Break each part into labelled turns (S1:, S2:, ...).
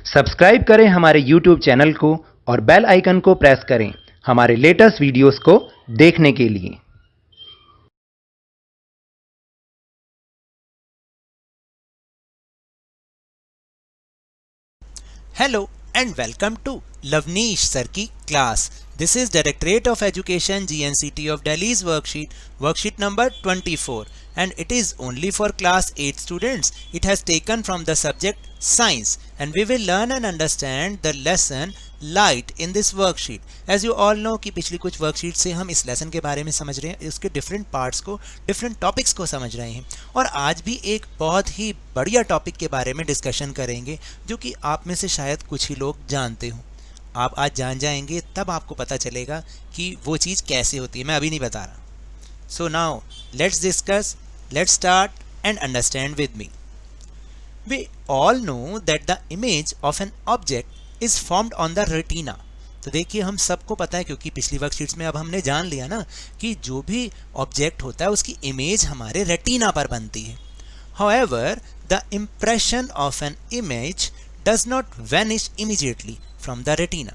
S1: Subscribe करें हमारे YouTube channel को और बेल आइकन को प्रेस करें हमारे लेटेस्ट वीडियोस को देखने के लिए।
S2: Hello and welcome to Lavneesh Sir की class. This is Directorate of Education GNCT of Delhi's worksheet number 24, and it is only for class 8 students. It has taken from the subject science, and we will learn and understand the lesson light in this worksheet. As you all know कि पिछली कुछ worksheet से हम इस lesson के बारे में समझ रहे हैं, उसके डिफरेंट पार्ट्स को, डिफरेंट टॉपिक्स को समझ रहे हैं, और आज भी एक बहुत ही बढ़िया टॉपिक के बारे में डिस्कशन करेंगे जो कि आप में से शायद कुछ ही लोग जानते हो। आप आज जान जाएंगे, तब आपको पता चलेगा कि वो चीज़ कैसे होती है, मैं अभी नहीं बता रहा। सो now let's discuss, let's start and understand with me. We all know that the image of an object is formed on the retina. तो देखिए हम सबको पता है, क्योंकि पिछली वर्कशीट्स में अब हमने जान लिया ना कि जो भी ऑब्जेक्ट होता है उसकी इमेज हमारे रेटिना पर बनती है। However, the impression of an image does not vanish immediately from the retina.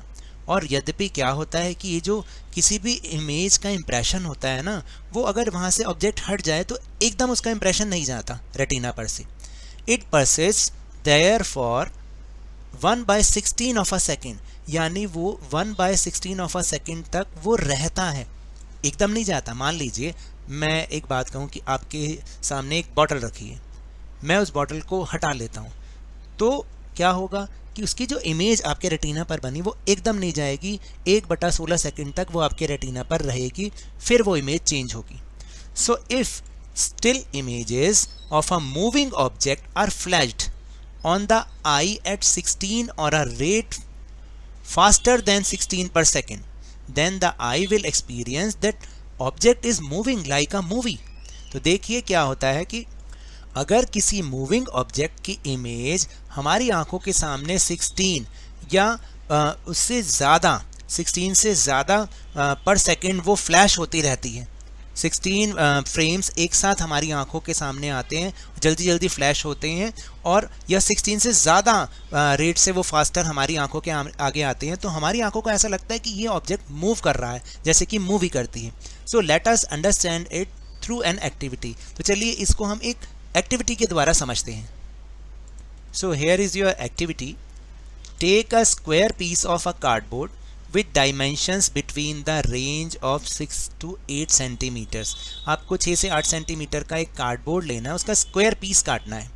S2: और यद्यपि क्या होता है कि ये जो किसी भी इमेज का इम्प्रेशन होता है ना, वो अगर वहाँ से ऑब्जेक्ट हट जाए तो एकदम उसका इम्प्रेशन नहीं जाता रेटिना पर से। It persists there for 1/16 of a second, यानी वो 1/16 of a second तक वो रहता है, एकदम नहीं जाता। मान लीजिए मैं एक बात कहूँ कि आपके सामने एक बॉटल रखी है, मैं उस बॉटल को हटा लेता हूँ, तो क्या होगा कि उसकी जो इमेज आपके रेटिना पर बनी वो एकदम नहीं जाएगी, 1/16 सेकेंड तक वो आपके रेटिना पर रहेगी, फिर वो इमेज चेंज होगी। So if still images of a moving object are flashed on the eye at 16 or a rate faster than 16 per second, then the eye will experience that object is moving like a movie. तो देखिए क्या होता है कि अगर किसी moving object की image हमारी आंखों के सामने 16 या उससे ज़्यादा 16 से ज़्यादा पर सेकेंड वो फ्लैश होती रहती है, 16 फ्रेम्स एक साथ हमारी आंखों के सामने आते हैं, जल्दी जल्दी फ्लैश होते हैं, और या 16 से ज़्यादा रेट से वो फास्टर हमारी आंखों के आगे आते हैं, तो हमारी आंखों को ऐसा लगता है कि ये ऑब्जेक्ट मूव कर रहा है, जैसे कि मूवी करती है। So let us understand it through an activity. तो चलिए इसको हम एक एक्टिविटी के द्वारा समझते हैं। So here is your activity. Take a square piece of a cardboard with dimensions between the range of 6 to 8 centimeters. आपको 6 से 8 सेंटीमीटर का एक कार्डबोर्ड लेना है, उसका स्क्वायर पीस काटना है।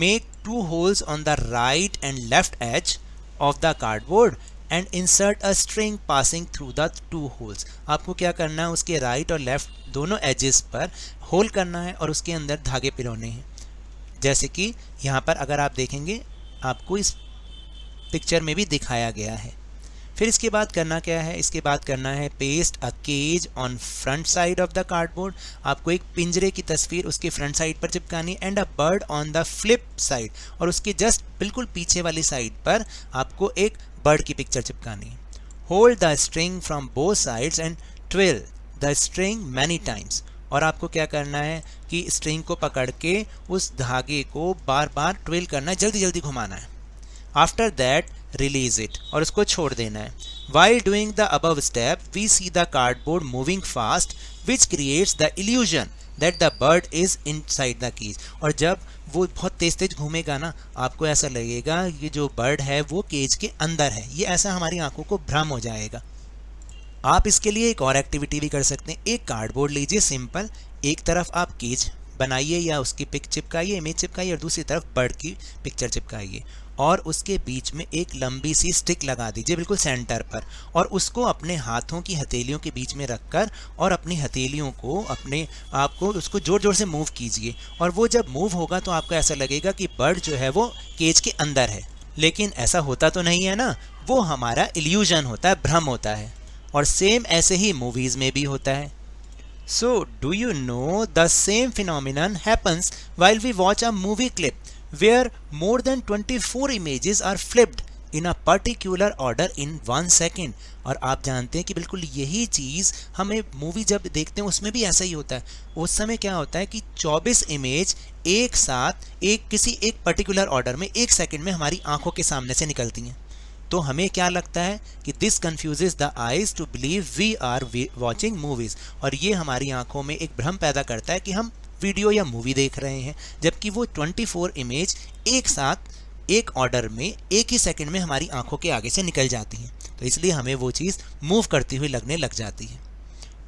S2: Make 2 holes on the right and left edge of the cardboard and insert a string passing through the 2 holes. आपको क्या करना है, उसके राइट और लेफ्ट दोनों एजेस पर होल करना है और उसके अंदर धागे पिरोने हैं, जैसे कि यहाँ पर अगर आप देखेंगे आपको इस पिक्चर में भी दिखाया गया है। फिर इसके बाद करना क्या है, इसके बाद करना है paste a cage on front side of the cardboard. आपको एक पिंजरे की तस्वीर उसके फ्रंट साइड पर चिपकानी, and a bird on the flip side, और उसके जस्ट बिल्कुल पीछे वाली साइड पर आपको एक बर्ड की पिक्चर चिपकानी। Hold the string from both sides and twirl the string many times, और आपको क्या करना है कि स्ट्रिंग को पकड़ के उस धागे को बार बार ट्विल करना है, जल्दी जल्दी घुमाना है। आफ्टर दैट रिलीज इट, और उसको छोड़ देना है। While doing the above step we see the cardboard moving fast which creates the illusion that the bird is inside the cage, और जब वो बहुत तेज तेज घूमेगा ना, आपको ऐसा लगेगा कि जो बर्ड है वो केज के अंदर है, ये ऐसा हमारी आंखों को भ्रम हो जाएगा। आप इसके लिए एक और एक्टिविटी भी कर सकते हैं। एक कार्डबोर्ड लीजिए सिंपल, एक तरफ आप केज बनाइए या उसकी पिक चिपकाइए, इमेज चिपकाइए, और दूसरी तरफ बर्ड की पिक्चर चिपकाइए, और उसके बीच में एक लंबी सी स्टिक लगा दीजिए बिल्कुल सेंटर पर, और उसको अपने हाथों की हथेलियों के बीच में रखकर और अपनी हथेलियों को अपने आप को उसको जोर जोर से मूव कीजिए, और वो जब मूव होगा तो आपको ऐसा लगेगा कि बर्ड जो है वो केज के अंदर है, लेकिन ऐसा होता तो नहीं है ना, वो हमारा इल्यूजन होता है, भ्रम होता है। और सेम ऐसे ही मूवीज़ में भी होता है। So, do you know the same phenomenon happens while we watch a movie clip where more than 24 images are flipped in a particular order in 1 second. और आप जानते हैं कि बिल्कुल यही चीज़ हमें मूवी जब देखते हैं उसमें भी ऐसा ही होता है। उस समय क्या होता है कि 24 इमेज एक साथ किसी एक पर्टिकुलर ऑर्डर में 1 सेकेंड में हमारी आंखों के सामने से निकलती हैं। तो हमें क्या लगता है कि this confuses the eyes to believe we are watching movies, और ये हमारी आंखों में एक भ्रम पैदा करता है कि हम वीडियो या मूवी देख रहे हैं, जबकि वो 24 इमेज एक साथ एक ऑर्डर में 1 ही सेकंड में हमारी आंखों के आगे से निकल जाती हैं। तो इसलिए हमें वो चीज़ मूव करती हुई लगने लग जाती है।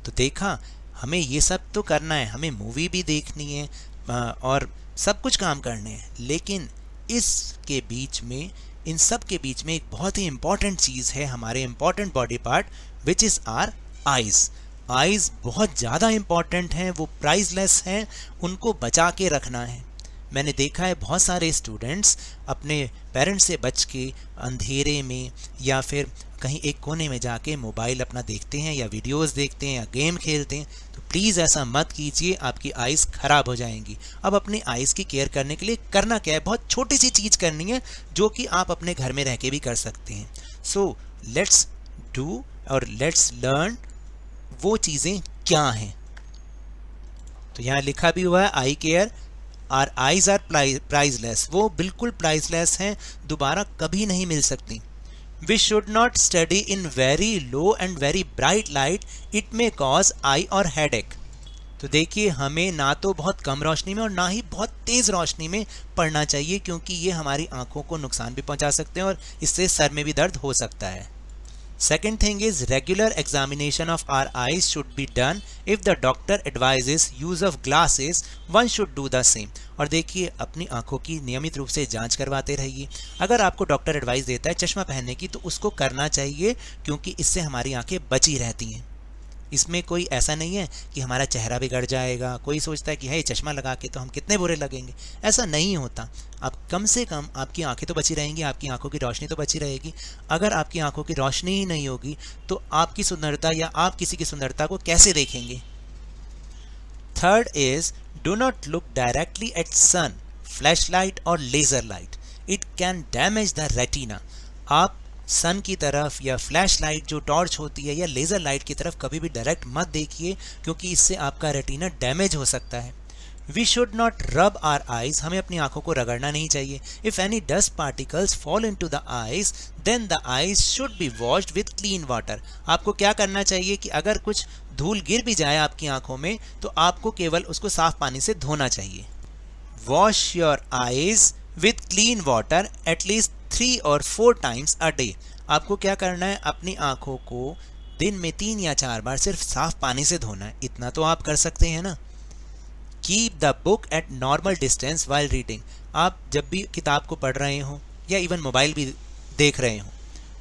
S2: तो देखा, हमें ये सब तो करना है, हमें मूवी भी देखनी है और सब कुछ काम करने हैं, लेकिन इसके बीच में, इन सब के बीच में एक बहुत ही इंपॉर्टेंट चीज़ है, हमारे important body part, which is our eyes. Eyes बहुत ज़्यादा इंपॉर्टेंट हैं, वो प्राइसलेस हैं, उनको बचा के रखना है। मैंने देखा है बहुत सारे स्टूडेंट्स अपने पेरेंट्स से बच के अंधेरे में या फिर कहीं एक कोने में जाके मोबाइल अपना देखते हैं या वीडियोस देखते हैं या गेम खेलते हैं। तो प्लीज़ ऐसा मत कीजिए, आपकी आइज़ ख़राब हो जाएंगी। अब अपनी आइज़ की केयर करने के लिए करना क्या है, बहुत छोटी सी चीज़ करनी है जो कि आप अपने घर में रह के भी कर सकते हैं। सो लेट्स डू और लेट्स लर्न वो चीज़ें क्या हैं। तो यहाँ लिखा भी हुआ है eye care our eyes are priceless, वो बिल्कुल प्राइसलेस हैं, दोबारा कभी नहीं मिल सकती। We should not study in very low and very bright light, it may cause eye और हेडेक। तो देखिए, हमें ना तो बहुत कम रोशनी में और ना ही बहुत तेज़ रोशनी में पढ़ना चाहिए, क्योंकि ये हमारी आंखों को नुकसान भी पहुंचा सकते हैं और इससे सर में भी दर्द हो सकता है। Second thing is regular examination of our eyes should be done. If the doctor advises use of glasses, one should do the same. और देखिए, अपनी आंखों की नियमित रूप से जांच करवाते रहिए। अगर आपको डॉक्टर एडवाइस देता है चश्मा पहनने की, तो उसको करना चाहिए, क्योंकि इससे हमारी आंखें बची रहती हैं। इसमें कोई ऐसा नहीं है कि हमारा चेहरा बिगड़ जाएगा। कोई सोचता है कि है चश्मा लगा के तो हम कितने बुरे लगेंगे, ऐसा नहीं होता। आप कम से कम आपकी आंखें तो बची रहेंगी, आपकी आंखों की रोशनी तो बची रहेगी। अगर आपकी आंखों की रोशनी ही नहीं होगी तो आपकी सुंदरता या आप किसी की सुंदरता को कैसे देखेंगे। Third is do not look directly at sun, flash light और laser light, it can damage the retina. आप सन की तरफ या फ्लैश लाइट जो टॉर्च होती है या लेज़र लाइट की तरफ कभी भी डायरेक्ट मत देखिए, क्योंकि इससे आपका रेटिना डैमेज हो सकता है। We should not rub our eyes, हमें अपनी आंखों को रगड़ना नहीं चाहिए। If any dust particles fall into the eyes then the eyes should be washed with clean water. आपको क्या करना चाहिए कि अगर कुछ धूल गिर भी जाए आपकी आंखों में, तो आपको केवल उसको साफ पानी से धोना चाहिए। Wash your eyes with clean water at least 3 और 4 टाइम्स अ डे। आपको क्या करना है, अपनी आंखों को दिन में 3 या 4 बार सिर्फ साफ पानी से धोना है। इतना तो आप कर सकते हैं ना। Keep the book eight normal distance while reading. आप जब भी किताब को पढ़ रहे हो या इवन मोबाइल भी देख रहे हो,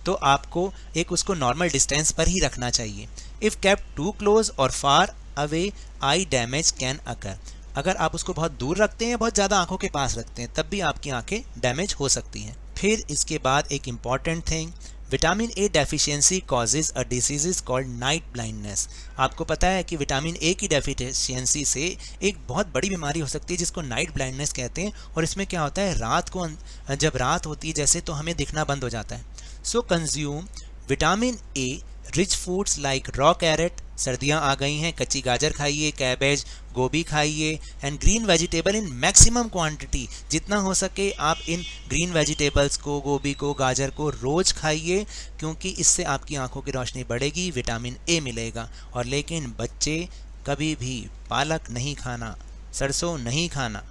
S2: तो आपको एक उसको नॉर्मल डिस्टेंस पर ही रखना चाहिए। इफ़ केप्ट टू क्लोज और far away I damage can occur. अगर आप उसको बहुत दूर रखते हैं, बहुत ज़्यादा आंखों के पास रखते हैं, तब भी आपकी आंखें डैमेज हो सकती हैं। फिर इसके बाद एक important thing, vitamin A deficiency causes a disease called night blindness. आपको पता है कि विटामिन ए की डेफिशिएंसी से एक बहुत बड़ी बीमारी हो सकती है जिसको नाइट ब्लाइंडनेस कहते हैं। और इसमें क्या होता है, रात को जब रात होती है जैसे, तो हमें दिखना बंद हो जाता है। So consume vitamin A rich foods like raw carrot, सर्दियाँ आ गई हैं, कच्ची गाजर खाइए, कैबेज, गोभी खाइए, and green vegetable in maximum quantity. जितना हो सके आप इन ग्रीन वेजिटेबल्स को, गोभी को, गाजर को रोज़ खाइए, क्योंकि इससे आपकी आंखों की रोशनी बढ़ेगी, विटामिन ए मिलेगा। और लेकिन बच्चे कभी भी पालक नहीं खाना, सरसों नहीं खाना,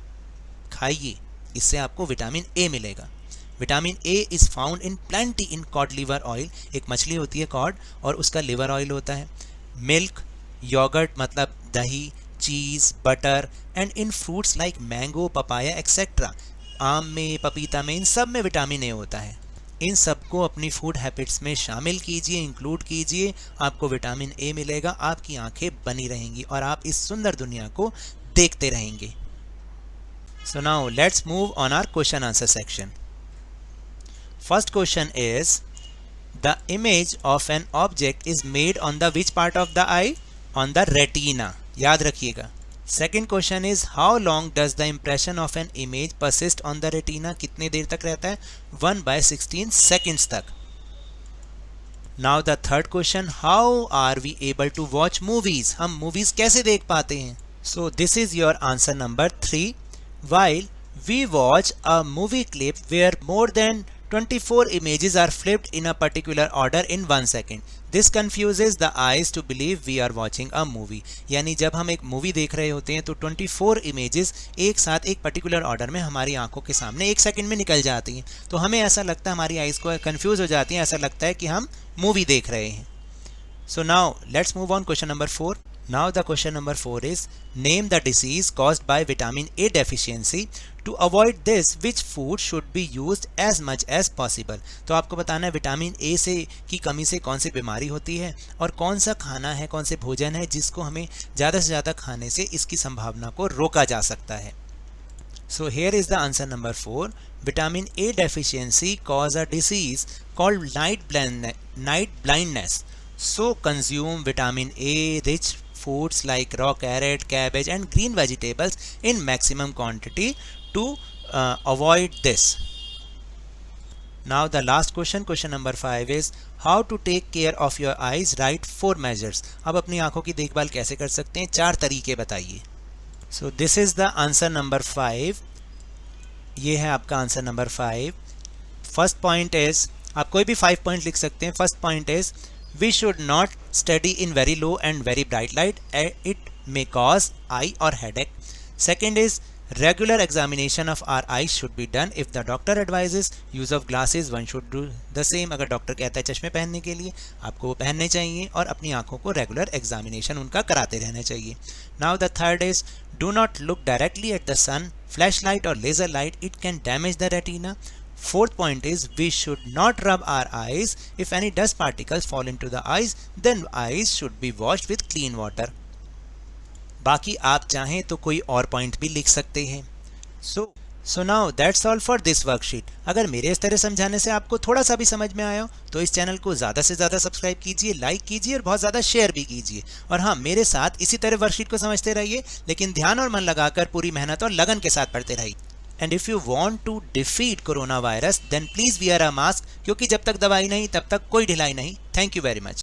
S2: खाइए, इससे आपको विटामिन ए मिलेगा। Vitamin A is found in plenty in cod liver oil. एक मछली होती है कॉड और उसका लिवर ऑयल होता है। मिल्क, योगर्ट मतलब दही, cheese, butter, and in fruits like mango, papaya etcetera. आम में, पपीता में, इन सब में विटामिन ए होता है। इन सबको अपनी फूड हैबिट्स में शामिल कीजिए, इंक्लूड कीजिए, आपको विटामिन ए मिलेगा, आपकी आंखें बनी रहेंगी और आप इस सुंदर दुनिया को देखते रहेंगे। So now let's move on our question answer section. First question is, the image of an object is made on the which part of the eye? On the retina. याद रखिएगा। Second question is how long does the impression of an image persist on the retina, कितने देर तक रहता है? 1/16 seconds तक. Now the third question, how are we able to watch movies, हम movies कैसे देख पाते हैं? So this is your answer number 3. While we watch a movie clip where more than 24 images are flipped in a particular order in 1 second. This confuses the eyes to believe we are watching a movie. यानी जब हम एक movie देख रहे होते हैं तो 24 images एक साथ एक पर्टिकुलर ऑर्डर में हमारी आंखों के सामने 1 सेकंड में निकल जाती हैं, तो हमें ऐसा लगता है, हमारी आइज़ को कंफ्यूज हो जाती हैं, ऐसा लगता है कि हम मूवी देख रहे हैं. So now let's move on question number 4. Now the question number 4 is name the disease caused by vitamin A deficiency. To avoid this, which food should be used as much as possible? तो आपको बताना है vitamin A से की कमी से कौन सी बीमारी होती है और कौन सा खाना है, कौन से भोजन है जिसको हमें ज़्यादा से ज़्यादा खाने से इसकी संभावना को रोका जा सकता है. So here is the answer number 4. Vitamin A deficiency cause a disease called night blindness. So consume vitamin A rich foods like raw carrot, cabbage and green vegetables in maximum quantity to avoid this. Now the last question, question number 5 is how to take care of your eyes, write 4 measures. अब अपनी आंखों की देखभाल कैसे कर सकते हैं, 4 तरीके बताइए. So this is the answer number 5. ये है आपका answer number 5. First point is, आप कोई भी 5 पॉइंट लिख सकते हैं. First point is we should not study in very low and very bright light, it may cause eye or headache. Second is regular examination of our eyes should be done. If the doctor advises use of glasses, one should do the same. अगर doctor कहता है चश्मे पहनने के लिए, आपको वो पहनने चाहिए और अपनी आंखों को रेगुलर एग्जामिनेशन उनका कराते रहना चाहिए. Now the third is do not look directly at the sun, flashlight or laser light, it can damage the retina. Fourth point is we should not rub our eyes. If any dust particles fall into the eyes, then eyes should be washed with clean water. बाकी आप चाहें तो कोई और point भी लिख सकते हैं. So now that's all for this worksheet. अगर मेरे इस तरह समझाने से आपको थोड़ा सा भी समझ में आया हो तो इस चैनल को ज़्यादा से ज़्यादा सब्सक्राइब कीजिए, लाइक कीजिए और बहुत ज़्यादा शेयर भी कीजिए. और हाँ, मेरे साथ इसी तरह वर्कशीट को समझते रहिए, लेकिन ध्यान और मन लगाकर पूरी मेहनत और लगन के साथ पढ़ते रहिए. And if you want to defeat coronavirus, then please wear a mask, क्योंकि जब तक दवाई नहीं तब तक कोई ढिलाई नहीं. Thank you very much.